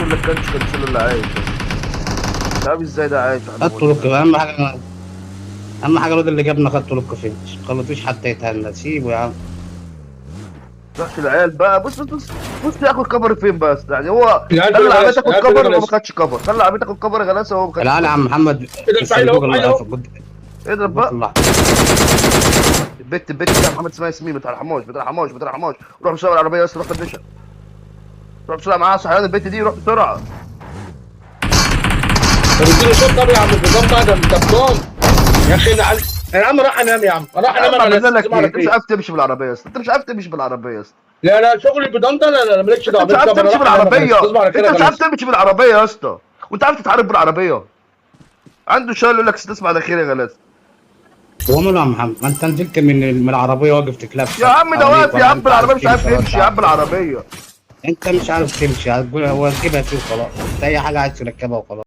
يقول لك كنسل اللي عايش. مش عارف ازاي ده عايش. خدتوا لك اهم حاجه الواد اللي جابنا خدتوا لك فين؟ ما خليتوش حتى يتهنى، سيبه يا عم. تروحش العيال بقى. بص ياخد كفر فين بس يعني. هو العيال خلى فين العربيه غلاسه؟ تاخد العيال فين كفر وهو ما غلاسه؟ خدش كفر. خلى العربيه تاخد كفر يا غلاسه وهو ما خدش العيال يا كفر. عم محمد كده في الفايل الصندوق اهو، فايل اهو. اضرب البوت بقى. الاحمر. البت يا محمد اسمها ياسمين. ما ترحموش. روح بسرعه العربيه يا اسطى. روح فنشها. روح بسرعه معاها صحيان البت دي. روح بسرعه. طب اديله شوط. طب يا عم النظام بقى ده انت بضام يا اخي. يا عم راح انام يا عم، راح انام. انا عملنا لك لازم ايه؟ على انت مش ايه؟ عارف تمشي بالعربيه يا اسطى. انت مش عارف تمشي بالعربيه يا اسطى. لا لا، شغلي بضام ده. لا لا مالكش انت دعوه، مش مالكش عارف دعوه. انا تمشي راح انام. انا بالعربيه. تصبح على خير انت يا مش عارف غلاسه. تمشي بالعربيه يا اسطى. وانت عارف تتحارب بالعربيه. عنده شغل يقول لك تصبح على خير يا غلاسه. هو ماله يا محمد؟ ما انت نزلت من العربيه واقف تكلبش يا عم ده حواليك واقف يا ولا عم انت عارف بالعربيه. مش عارف تمشي ولا انت يمشي يا عم عارف. بالعربيه. انت مش عارف تمشي، هتقول هو ركبها فيه وخلاص. انت اي حاجه عايز تركبها وخلاص.